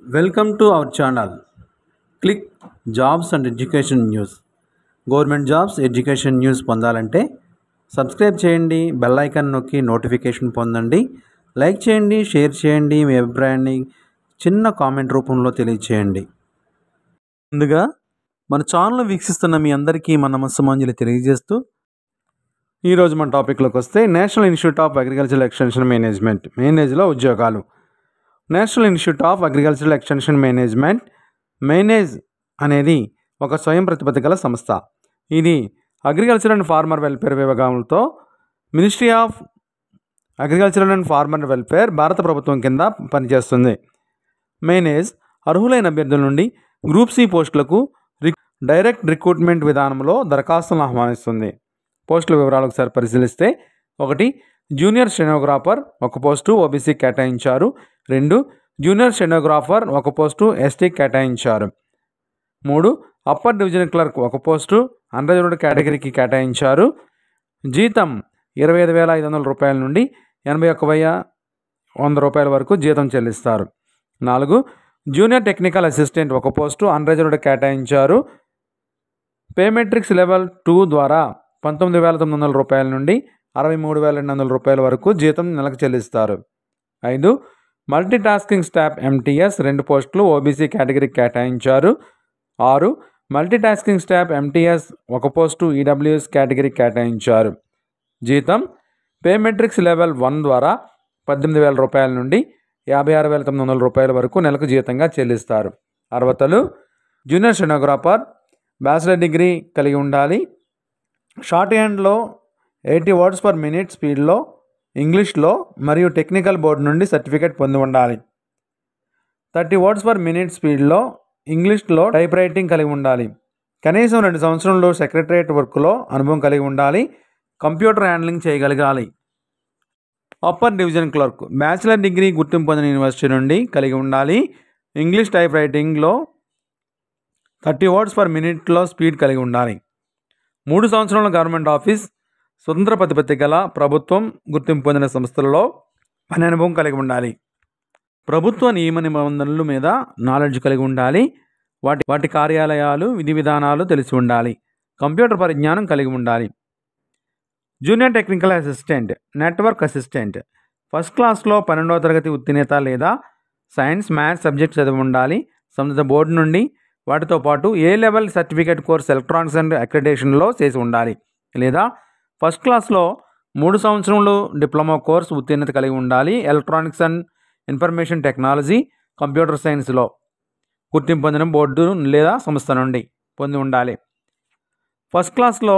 Welcome to our channel. Click Jobs and Education News. Government jobs education news పొందాలంటే subscribe చేయండి, bell icon నొక్కి notification పొందండి. Like చేయండి, share చేయండి, మీ అభిప్రాయాన్ని చిన్న కామెంట్ రూపంలో తెలియచేయండి. ముందుగా మన ఛానల్ వీక్షిస్తున్న మీ అందరికీ మన నమస్సుమాంజలి తెలియజేస్తూ ఈరోజు మన టాపిక్లోకి వస్తే National Institute of Agricultural Extension Management మేనేజ్లో ఉద్యోగాలు. National Institute of Agricultural Extension Management MANAGE అనేది ఒక స్వయం ప్రతిపత్తి గల సంస్థ. ఇది అగ్రికల్చర్ అండ్ ఫార్మర్ వెల్ఫేర్ విభాగంతో ministry of agriculture and farmer welfare భారత ప్రభుత్వం కింద పనిచేస్తుంది. మేనేజ్ అర్హులైన అభ్యర్థుల నుండి గ్రూప్ సి పోస్టులకు డైరెక్ట్ రిక్రూట్మెంట్ విధానంలో దరఖాస్తులను ఆహ్వానిస్తుంది. పోస్టుల వివరాలు ఒకసారి పరిశీలిస్తే 1. జూనియర్ స్టెనోగ్రాఫర్ 1 పోస్టు ఓబీసీ కేటాయించారు. 2. జూనియర్ స్టెనోగ్రాఫర్ 1 పోస్టు ఎస్టీ కేటాయించారు. 3. Upper division clerk 1 post unreserved కేటగిరీకి కేటాయించారు. జీతం 25,500 రూపాయల నుండి 81,100 రూపాయల వరకు జీతం చెల్లిస్తారు. 4. Junior technical assistant 1 post unreserved కేటాయించారు. పేమెట్రిక్స్ లెవెల్ 2 ద్వారా 19,900 రూపాయల నుండి 63,200 రూపాయల వరకు జీతం నెలకు చెల్లిస్తారు. 5. మల్టీ టాస్కింగ్ స్టాఫ్ ఎంటీఎస్ 2 పోస్టులు ఓబీసీ కేటగిరీకి కేటాయించారు. 6. Multi tasking staff MTS 1 post EWS కేటగిరీకి కేటాయించారు. జీతం పేమెట్రిక్స్ లెవెల్ 1 ద్వారా 18,000 రూపాయల నుండి 56,900 రూపాయల వరకు నెలకు జీతంగా చెల్లిస్తారు. అర్హతలు: జూనియర్ స్టెనోగ్రాఫర్ బ్యాచిలర్ డిగ్రీ కలిగి ఉండాలి. షార్ట్ హ్యాండ్లో 80 వర్డ్స్ పర్ మినిట్ స్పీడ్లో ఇంగ్లీష్లో మరియు టెక్నికల్ బోర్డు నుండి సర్టిఫికేట్ పొంది ఉండాలి. 30 వర్డ్స్ పర్ మినిట్ స్పీడ్లో ఇంగ్లీష్లో టైప్ రైటింగ్ కలిగి ఉండాలి. కనీసం 2 సంవత్సరంలో సెక్రటరియట్ వర్క్లో అనుభవం కలిగి ఉండాలి. కంప్యూటర్ హ్యాండ్లింగ్ చేయగలగాలి. Upper division clerk bachelor degree గుర్తింపు పొందిన యూనివర్సిటీ నుండి కలిగి ఉండాలి. ఇంగ్లీష్ టైప్ రైటింగ్లో 30 వర్డ్స్ పర్ మినిట్లో స్పీడ్ కలిగి ఉండాలి. 3 సంవత్సరాల గవర్నమెంట్ ఆఫీస్ స్వతంత్ర ప్రతిపత్తి గల ప్రభుత్వం గుర్తింపు పొందిన సంస్థలలో పని అనుభవం కలిగి ఉండాలి. ప్రభుత్వ నియమ నిబంధనల మీద నాలెడ్జ్ కలిగి ఉండాలి. వాటి కార్యాలయాలు విధి విధానాలు తెలిసి ఉండాలి. కంప్యూటర్ పరిజ్ఞానం కలిగి ఉండాలి. Junior technical assistant network assistant first క్లాస్లో 12వ తరగతి ఉత్తీర్ణత లేదా సైన్స్ మ్యాథ్స్ సబ్జెక్ట్ చదివి ఉండాలి. సంబంధిత బోర్డు నుండి వాటితో పాటు A level certificate course electronics and అక్రిడిటేషన్లో చేసి ఉండాలి లేదా ఫస్ట్ క్లాస్లో 3 సంవత్సరంలో డిప్లొమా కోర్స్ ఉత్తీర్ణత కలిగి ఉండాలి. Electronics and information technology computer సైన్స్లో గుర్తింపు పొందిన బోర్డు లేదా సంస్థ నుండి పొంది ఉండాలి. ఫస్ట్ క్లాస్లో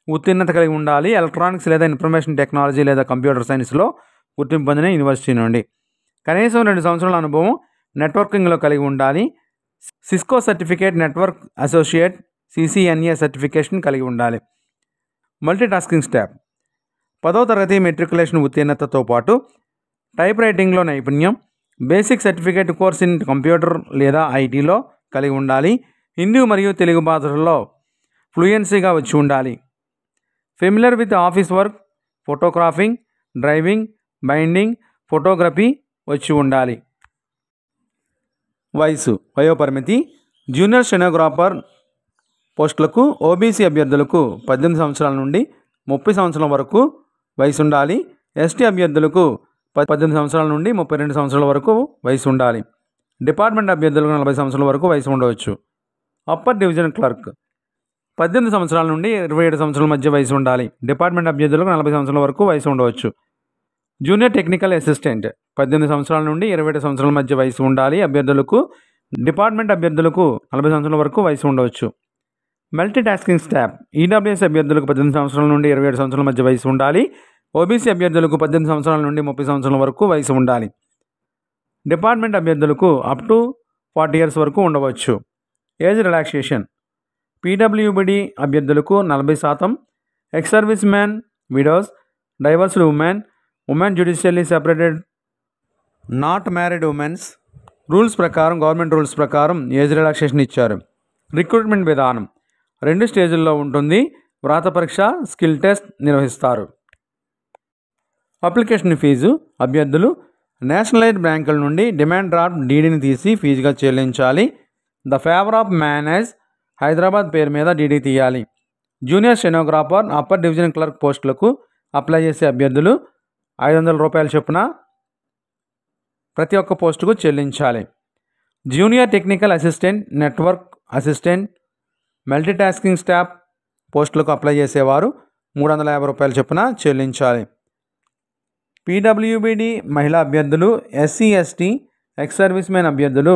ఉత్తీర్ణత కలిగి ఉండాలి. ఎలక్ట్రానిక్స్ లేదా ఇన్ఫర్మేషన్ టెక్నాలజీ లేదా కంప్యూటర్ సైన్స్లో గుర్తింపు పొందిన యూనివర్సిటీ నుండి కనీసం 2 సంవత్సరాల అనుభవం నెట్వర్కింగ్లో కలిగి ఉండాలి. Cisco certificate network associate CCNA certification కలిగి ఉండాలి. మల్టీ టాస్కింగ్ స్టాఫ్ 10వ తరగతి మెట్రికులేషన్ ఉత్తీర్ణతతో పాటు టైప్ రైటింగ్లో నైపుణ్యం, basic certificate course in computer లేదా ఐటీలో కలిగి ఉండాలి. హిందీ మరియు తెలుగు భాషల్లో ఫ్లూయెన్సీగా వచ్చి ఉండాలి. Familiar with office work, photographing, driving, binding, photography వచ్చి ఉండాలి. వయోపరిమితి: జూనియర్ స్టెనోగ్రాఫర్ పోస్టులకు ఓబీసీ అభ్యర్థులకు 18 సంవత్సరాల నుండి 30 సంవత్సరాల వరకు వయసు ఉండాలి. ఎస్టీ అభ్యర్థులకు 18 సంవత్సరాల నుండి 32 సంవత్సరాల వరకు వయసు ఉండాలి. డిపార్ట్మెంట్ అభ్యర్థులకు 40 సంవత్సరాల వరకు వయసు ఉండవచ్చు. అప్పర్ డివిజన్ క్లర్క్ 18 సంవత్సరాల నుండి 27 సంవత్సరాల మధ్య వయసు ఉండాలి. డిపార్ట్మెంట్ అభ్యర్థులకు 40 సంవత్సరాల వరకు వయసు ఉండవచ్చు. జూనియర్ టెక్నికల్ అసిస్టెంట్ 18 సంవత్సరాల నుండి 27 సంవత్సరాల మధ్య వయసు ఉండాలి. అభ్యర్థులకు డిపార్ట్మెంట్ అభ్యర్థులకు 40 సంవత్సరాల వరకు వయసు ఉండవచ్చు. మల్టీ టాస్కింగ్ స్టాఫ్ ఈడబ్ల్యూఎస్ అభ్యర్థులకు 18 సంవత్సరాల నుండి 27 సంవత్సరాల మధ్య వయసు ఉండాలి. ఓబీసీ అభ్యర్థులకు 18 సంవత్సరాల నుండి 30 సంవత్సరాల వరకు వయసు ఉండాలి. డిపార్ట్మెంట్ అభ్యర్థులకు అప్ టు 40 ఇయర్స్ వరకు ఉండవచ్చు. ఏజ్ రిలాక్సేషన్: పీడబ్ల్యూబీడీ అభ్యర్థులకు 40%, ex service man, widows, divorced women judicially separated, not married womens government rules ప్రకారం ఏజ్ రిలాక్సేషన్ ఇచ్చారు. రిక్రూట్మెంట్ విధానం 2 స్టేజ్ల్లో ఉంటుంది. వ్రాత పరీక్ష, స్కిల్ టెస్ట్ నిర్వహిస్తారు. అప్లికేషన్ ఫీజు: అభ్యర్థులు నేషనలైజ్డ్ బ్యాంకుల నుండి డిమాండ్ డ్రాఫ్ట్ డీడీని తీసి ఫీజుగా చెల్లించాలి. The favour of MANAGE Hyderabad పేరు మీద డీడీ తీయాలి. Junior stenographer, upper division clerk పోస్టులకు అప్లై చేసే అభ్యర్థులు 500 రూపాయల చొప్పున ప్రతి ఒక్క పోస్టుకు చెల్లించాలి. Junior technical assistant, network assistant, multitasking staff పోస్టులకు అప్లై చేసేవారు 350 రూపాయల చొప్పున చెల్లించాలి. పీడబ్ల్యూబీడీ మహిళా అభ్యర్థులు, SC ST, ex service men అభ్యర్థులు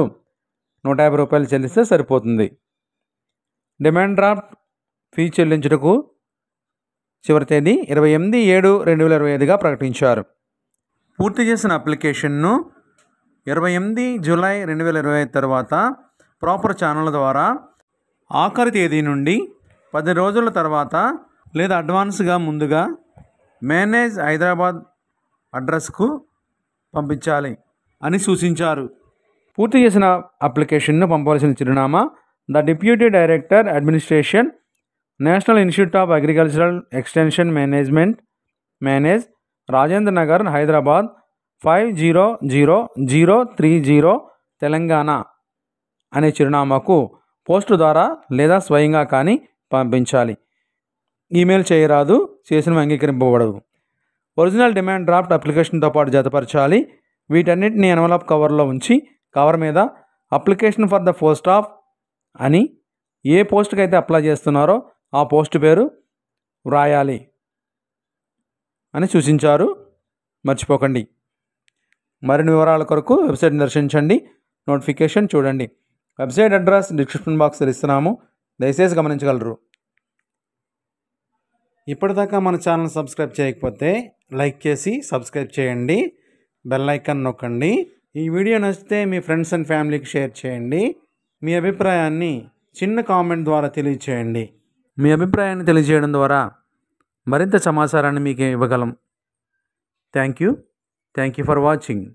150 రూపాయలు చెల్లిస్తే సరిపోతుంది. డిమాండ్ డ్రాఫ్ట్ ఫీజు చెల్లించుటకు చివరి తేదీ 28/7/2025గా ప్రకటించారు. పూర్తి చేసిన అప్లికేషన్ను 28 జూలై 2025 తర్వాత ప్రాపర్ ఛానళ్ళ ద్వారా ఆఖరి తేదీ నుండి 10 రోజుల తర్వాత లేదా అడ్వాన్స్గా ముందుగా మేనేజ్ హైదరాబాద్ అడ్రస్కు పంపించాలి అని సూచించారు. పూర్తి చేసిన అప్లికేషన్ను పంపవలసిన చిరునామా the deputy director administration, national Institute of Agricultural Extension Management, manage, Rajendra Nagar, Hyderabad 500030, Telangana అనే చిరునామాకు పోస్టు ద్వారా లేదా స్వయంగా కానీ పంపించాలి. ఈమెయిల్ చేయరాదు, చేసినవి అంగీకరింపబడవు. ఒరిజినల్ డిమాండ్ డ్రాఫ్ట్ అప్లికేషన్తో పాటు జతపరచాలి. వీటన్నిటిని ఎన్వలప్ కవర్లో ఉంచి కవర్ మీద application for the post of అని ఏ పోస్టుకి అయితే అప్లై చేస్తున్నారో ఆ పోస్టు పేరు వ్రాయాలి అని సూచించారు. మర్చిపోకండి. మరిన్ని వివరాల కొరకు వెబ్సైట్ని దర్శించండి, నోటిఫికేషన్ చూడండి. వెబ్సైట్ అడ్రస్ డిస్క్రిప్షన్ బాక్స్లో ఇస్తున్నాము, దయచేసి గమనించగలరు. ఇప్పటిదాకా మన ఛానల్ సబ్స్క్రైబ్ చేయకపోతే లైక్ చేసి సబ్స్క్రైబ్ చేయండి, బెల్ ఐకాన్ నొక్కండి. ఈ వీడియో నచ్చితే మీ ఫ్రెండ్స్ అండ్ ఫ్యామిలీకి షేర్ చేయండి. మీ అభిప్రాయాన్ని చిన్న కామెంట్ ద్వారా తెలియచేయండి. మీ అభిప్రాయాన్ని తెలియజేయడం ద్వారా మరింత సమాచారాన్ని మీకు ఇవ్వగలం. Thank you for watching.